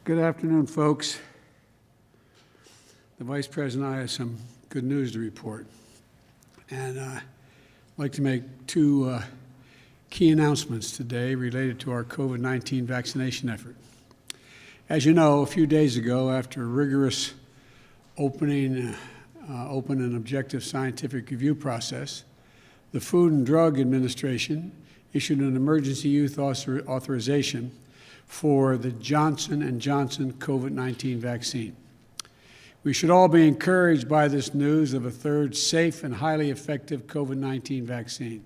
Good afternoon, folks. The Vice President and I have some good news to report. And I'd like to make two key announcements today related to our COVID-19 vaccination effort. As you know, a few days ago, after a rigorous open and objective scientific review process, the Food and Drug Administration issued an emergency use authorization for the Johnson & Johnson COVID-19 vaccine. We should all be encouraged by this news of a third safe and highly effective COVID-19 vaccine.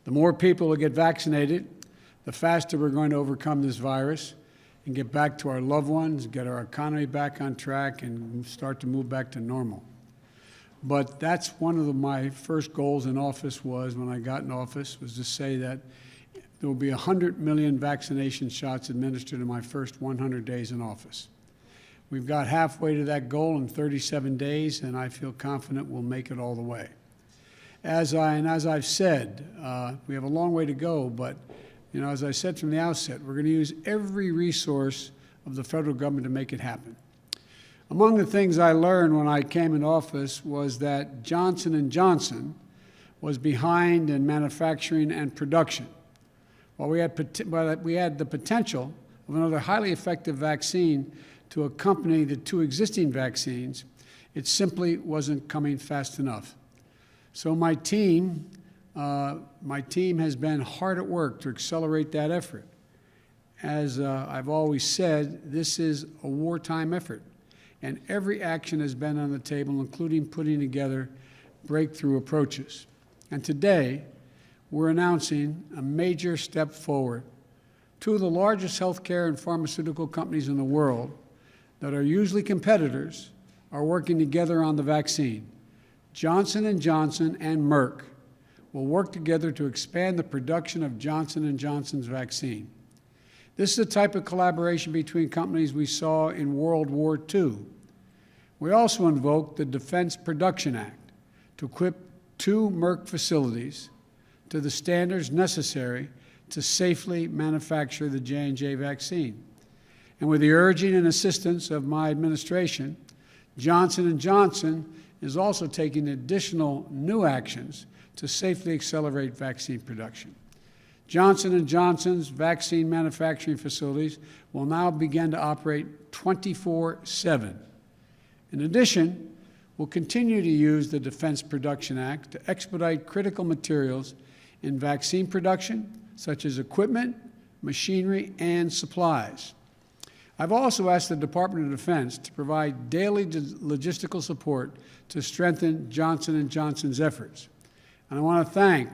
The more people who get vaccinated, the faster we're going to overcome this virus and get back to our loved ones, get our economy back on track, and start to move back to normal. But that's one of my first goals in office when I got in office, was to say that there will be 100 million vaccination shots administered in my first 100 days in office. We've got halfway to that goal in 37 days, and I feel confident we'll make it all the way. As I've said, we have a long way to go, but as I said from the outset, we're going to use every resource of the federal government to make it happen. Among the things I learned when I came in office was that Johnson & Johnson was behind in manufacturing and production. While we had the potential of another highly effective vaccine to accompany the two existing vaccines, it simply wasn't coming fast enough. So my team has been hard at work to accelerate that effort. As I've always said, this is a wartime effort, and every action has been on the table, including putting together breakthrough approaches. And today, we're announcing a major step forward. Two of the largest healthcare and pharmaceutical companies in the world that are usually competitors are working together on the vaccine. Johnson & Johnson and Merck will work together to expand the production of Johnson & Johnson's vaccine. This is the type of collaboration between companies we saw in World War II. We also invoked the Defense Production Act to equip 2 Merck facilities to the standards necessary to safely manufacture the J&J vaccine. And with the urging and assistance of my administration, Johnson & Johnson is also taking additional new actions to safely accelerate vaccine production. Johnson & Johnson's vaccine manufacturing facilities will now begin to operate 24/7. In addition, we'll continue to use the Defense Production Act to expedite critical materials in vaccine production, such as equipment, machinery, and supplies. I've also asked the Department of Defense to provide daily logistical support to strengthen Johnson & Johnson's efforts. And I want to thank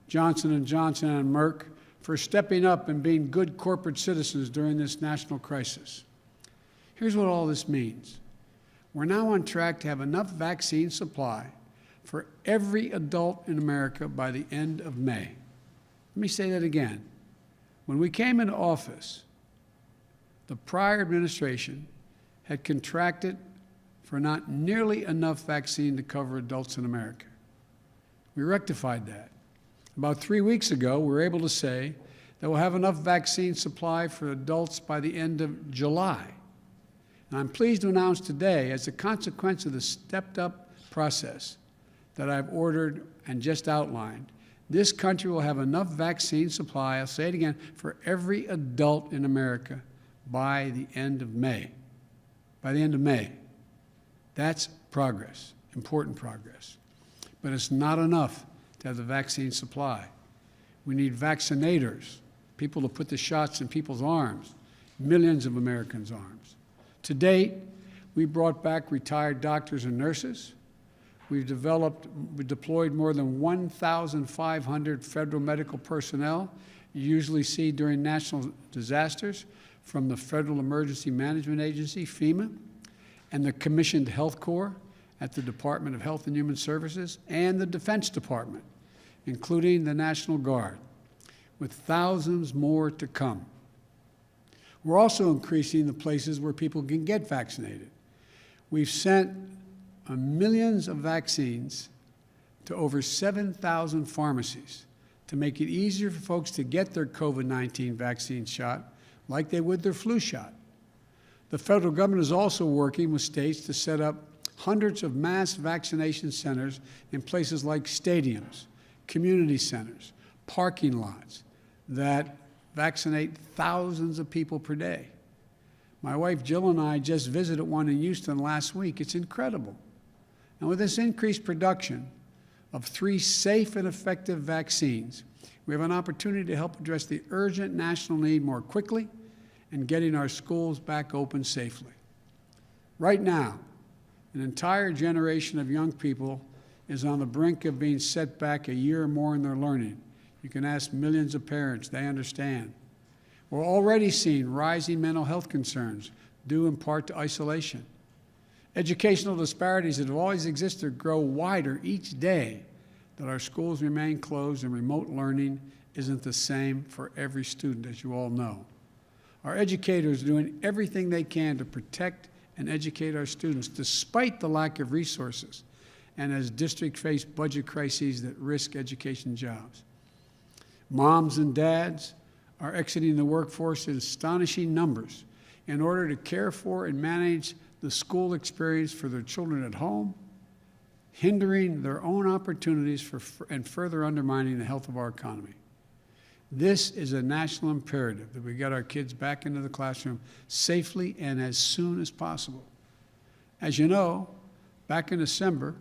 Johnson & Johnson and Merck for stepping up and being good corporate citizens during this national crisis. Here's what all this means. We're now on track to have enough vaccine supply for every adult in America by the end of May. Let me say that again. When we came into office, the prior administration had contracted for not nearly enough vaccine to cover adults in America. We rectified that. About 3 weeks ago, we were able to say that we'll have enough vaccine supply for adults by the end of July. And I'm pleased to announce today, as a consequence of the stepped-up process that I've ordered and just outlined, this country will have enough vaccine supply, I'll say it again, for every adult in America by the end of May. By the end of May. That's progress, important progress. But it's not enough to have the vaccine supply. We need vaccinators, people to put the shots in people's arms, millions of Americans' arms. To date, we brought back retired doctors and nurses. We deployed more than 1,500 federal medical personnel you usually see during national disasters from the Federal Emergency Management Agency, FEMA, and the Commissioned Health Corps at the Department of Health and Human Services and the Defense Department, including the National Guard, with thousands more to come. We're also increasing the places where people can get vaccinated. We've sent millions of vaccines to over 7,000 pharmacies to make it easier for folks to get their COVID-19 vaccine shot like they would their flu shot. The federal government is also working with states to set up hundreds of mass vaccination centers in places like stadiums, community centers, parking lots that vaccinate thousands of people per day. My wife Jill and I just visited one in Houston last week. It's incredible. And with this increased production of 3 safe and effective vaccines, we have an opportunity to help address the urgent national need more quickly and getting our schools back open safely. Right now, an entire generation of young people is on the brink of being set back a year or more in their learning. You can ask millions of parents, they understand. We're already seeing rising mental health concerns due in part to isolation. Educational disparities that have always existed grow wider each day that our schools remain closed and remote learning isn't the same for every student, as you all know. Our educators are doing everything they can to protect and educate our students despite the lack of resources and as districts face budget crises that risk education jobs. Moms and dads are exiting the workforce in astonishing numbers in order to care for and manage the school experience for their children at home, hindering their own opportunities and further undermining the health of our economy. This is a national imperative that we get our kids back into the classroom safely and as soon as possible. As you know, back in December,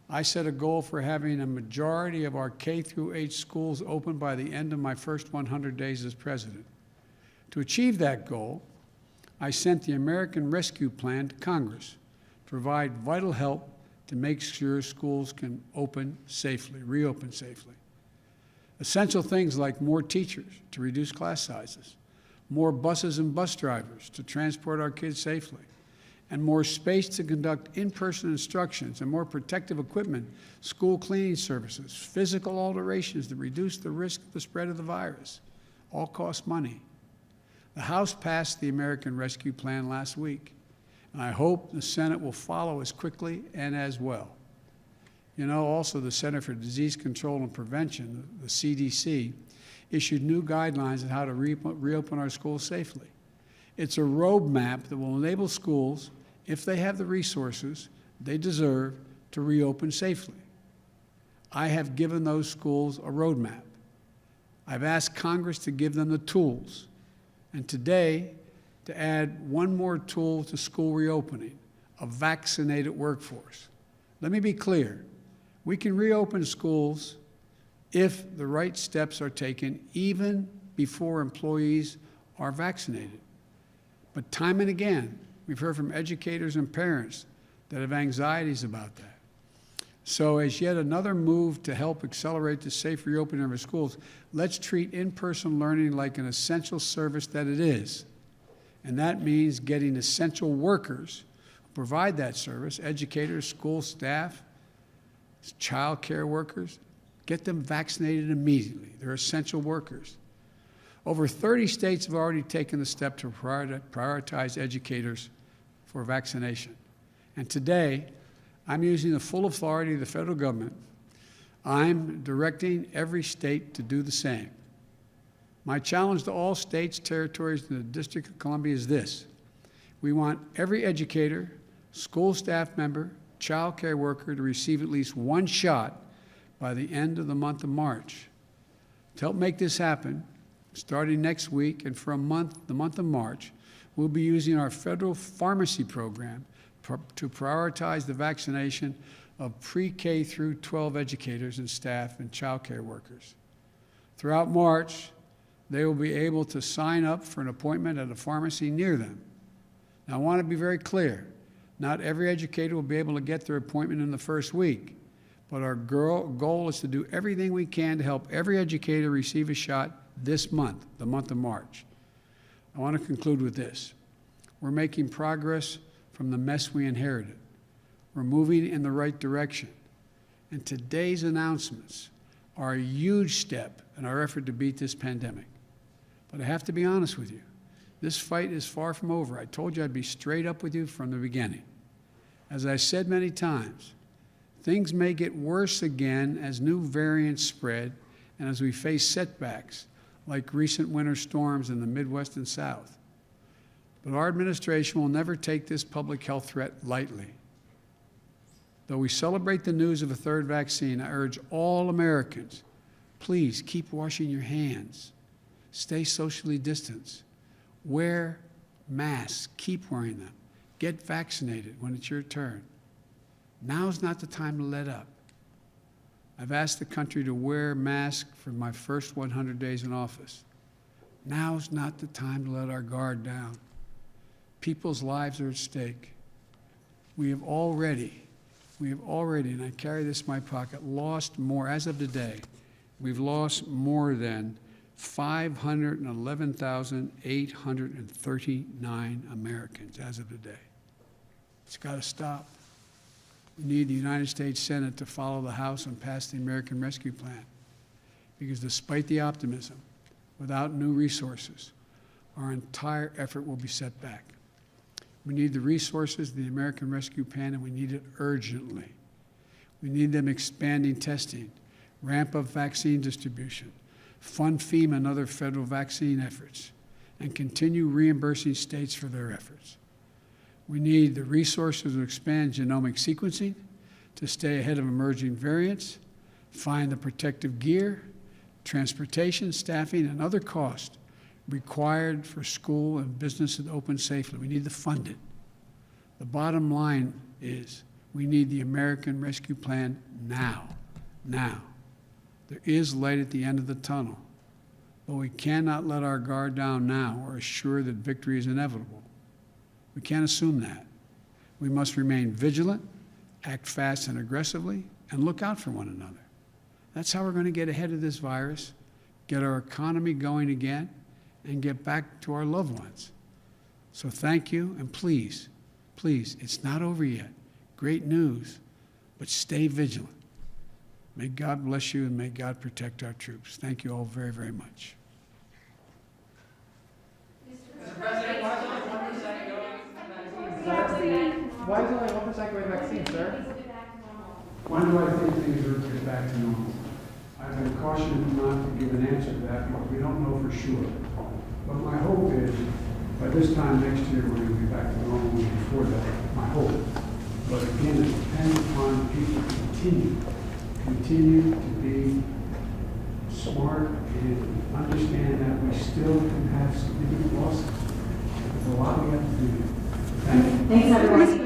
I set a goal for having a majority of our K-8 schools open by the end of my first 100 days as president. To achieve that goal, I sent the American Rescue Plan to Congress to provide vital help to make sure schools can reopen safely. Essential things like more teachers to reduce class sizes, more buses and bus drivers to transport our kids safely, and more space to conduct in-person instructions and more protective equipment, school cleaning services, physical alterations to reduce the risk of the spread of the virus, all cost money. The House passed the American Rescue Plan last week, and I hope the Senate will follow as quickly and as well. You know, also the Center for Disease Control and Prevention, the CDC, issued new guidelines on how to reopen our schools safely. It's a roadmap that will enable schools, if they have the resources they deserve, to reopen safely. I have given those schools a roadmap. I've asked Congress to give them the tools, and today to add one more tool to school reopening, a vaccinated workforce. Let me be clear. We can reopen schools if the right steps are taken, even before employees are vaccinated. But time and again, we've heard from educators and parents that have anxieties about that. So as yet another move to help accelerate the safe reopening of our schools, let's treat in-person learning like an essential service that it is. And that means getting essential workers who provide that service, educators, school staff, child care workers, get them vaccinated immediately. They're essential workers. Over 30 states have already taken the step to prioritize educators for vaccination. And today, I'm using the full authority of the federal government. I'm directing every state to do the same. My challenge to all states, territories, and the District of Columbia is this. We want every educator, school staff member, child care worker to receive at least one shot by the end of the month of March. To help make this happen, starting next week and for the month of March, we'll be using our federal pharmacy program to prioritize the vaccination of pre-K through 12 educators and staff and child care workers. Throughout March, they will be able to sign up for an appointment at a pharmacy near them. Now, I want to be very clear. Not every educator will be able to get their appointment in the first week, but our goal is to do everything we can to help every educator receive a shot this month, the month of March. I want to conclude with this. We're making progress from the mess we inherited. We're moving in the right direction. And today's announcements are a huge step in our effort to beat this pandemic. But I have to be honest with you. This fight is far from over. I told you I'd be straight up with you from the beginning. As I said many times, things may get worse again as new variants spread and as we face setbacks like recent winter storms in the Midwest and South. But our administration will never take this public health threat lightly. Though we celebrate the news of a third vaccine, I urge all Americans, please keep washing your hands, stay socially distanced, wear masks, keep wearing them, get vaccinated when it's your turn. Now's not the time to let up. I've asked the country to wear masks for my first 100 days in office. Now's not the time to let our guard down. People's lives are at stake. We have already, and I carry this in my pocket, lost more, as of today, we've lost more than 511,839 Americans as of today. It's got to stop. We need the United States Senate to follow the House and pass the American Rescue Plan, because despite the optimism, without new resources, our entire effort will be set back. We need the resources of the American Rescue Plan, and we need it urgently. We need them expanding testing, ramp up vaccine distribution, fund FEMA and other federal vaccine efforts, and continue reimbursing states for their efforts. We need the resources to expand genomic sequencing, to stay ahead of emerging variants, find the protective gear, transportation, staffing, and other costs required for school and business to open safely. We need to fund it. The bottom line is we need the American Rescue Plan now. Now. There is light at the end of the tunnel, but we cannot let our guard down now or assure that victory is inevitable. We can't assume that. We must remain vigilant, act fast and aggressively, and look out for one another. That's how we're going to get ahead of this virus, get our economy going again, and get back to our loved ones. So thank you, and please, please, it's not over yet. Great news, but stay vigilant. May God bless you, and may God protect our troops. Thank you all very, very much. Mr. President, why is only 1% going vaccines? Why is only 1% going vaccines, sir? When do I think things are get back to normal? I've been cautioned not to give an answer to that because we don't know for sure. But my hope is by this time next year we're going to be back to normal before that, my hope. But again, it depends upon people continue to be smart and understand that we still can have significant losses. There's a lot we have to do. Thank you. Thanks, everyone.